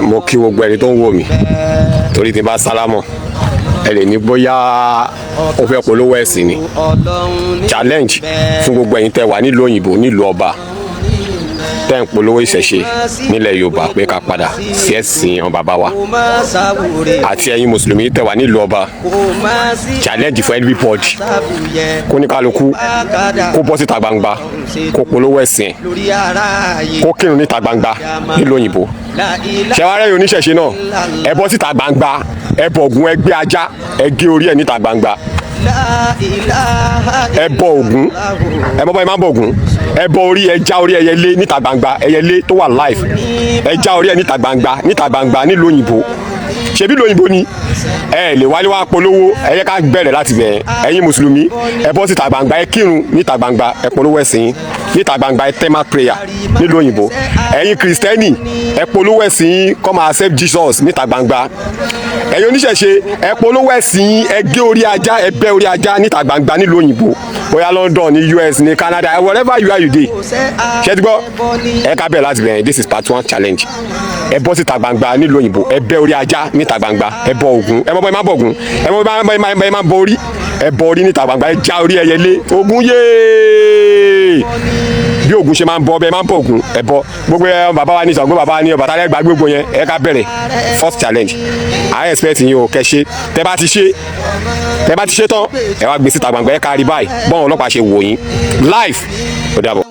mo kí gbogbo ẹni tó ń wò mí torí tí n bá sálámọ̀ ẹ lè ní bóyá ó fẹ́ polówó ẹ̀sìn ni challenge fún gbogbo ẹ̀yin tẹ́ wà nílùú òyìnbó nílùú ọba tẹ́ ń polówó ìṣẹ̀ṣe nílẹ̀ Yorùbá pé ká padà sí ẹ̀sìn àwọn bàbá wa àti ẹ̀yin mùsùlùmí tẹ́ wà nílùú ọba challenge for everybody kó ní kálukú kó bọ́ síta gbangba kó polówó ẹ̀sìn ẹ̀ kó kírun níta gbangba nílùú òyìnbó ṣẹwárẹ́ yìí oníṣẹ̀ṣe náà ẹ bọ́ síta gbangba ẹ bọ̀gùn ẹ gbé ajá ẹ gé orí ẹ̀ níta gbangba ẹ bọ Ògún ẹ mọ bá ẹ má bọ Ògún ẹ bọ orí ẹ já orí ẹyẹlé níta gbangba ẹyẹlé tó wà live ẹ já orí ẹ níta gbangba nílùú òyìnbó ṣebí lóyìnbó ni ẹ lè wálé wá polówó ẹ yẹ ká bẹ̀rẹ̀ láti bẹ̀ ẹ̀yin mùsùlùmí ẹ bọ́ síta gbangba ẹ kírun níta gbangba ẹ polówó ẹ̀sìn níta gbangba ẹ tẹ́mà prayer nílùú òyìnbó ẹ̀yin kìrìsìtẹ́nì ẹ polówó ẹ̀sìn come accept Jesus níta gbangba ẹ̀yin oníṣẹ̀ṣe ẹ polówó ẹ̀sìn ẹ gé orí ajá ẹ bẹ́ orí ajá níta gbangba nílùú òyìnbó bóyá London ní US ní Canada wherever you are you dey ṣé ti gbọ́ ẹ ká bẹ̀rẹ̀ láti bẹ̀ this is part 1 challenge ẹ bọ́ síta gbangba nílùú òyìnbó ẹ bẹ́ orí ajá níta gbangba ẹ bọ Ògún ẹ mọ bọ́ ẹ má bọ Ògún ẹ mọ bọ́ ẹ má bọ orí ẹ bọ orí níta gbangba ẹ já orí ẹyẹlé Ògún yéé bí Ògún ṣe máa ń bọ bẹ́ẹ̀ máa ń bọ Ògún ẹ bọ gbogbo ẹ bàbá wa ní Ṣàngó bàbá wa ní Ọbàtálá gbà gbogbo yẹn ẹ ká bẹ̀rẹ̀ first challenge I expect yín o kẹ́ ṣe tẹ́ bá ti ṣe tán ẹ wá gbé síta gbangba ẹ ká rí báyìí bọ́n ọlọ́pàá ṣe wò yín live ó dàbọ̀.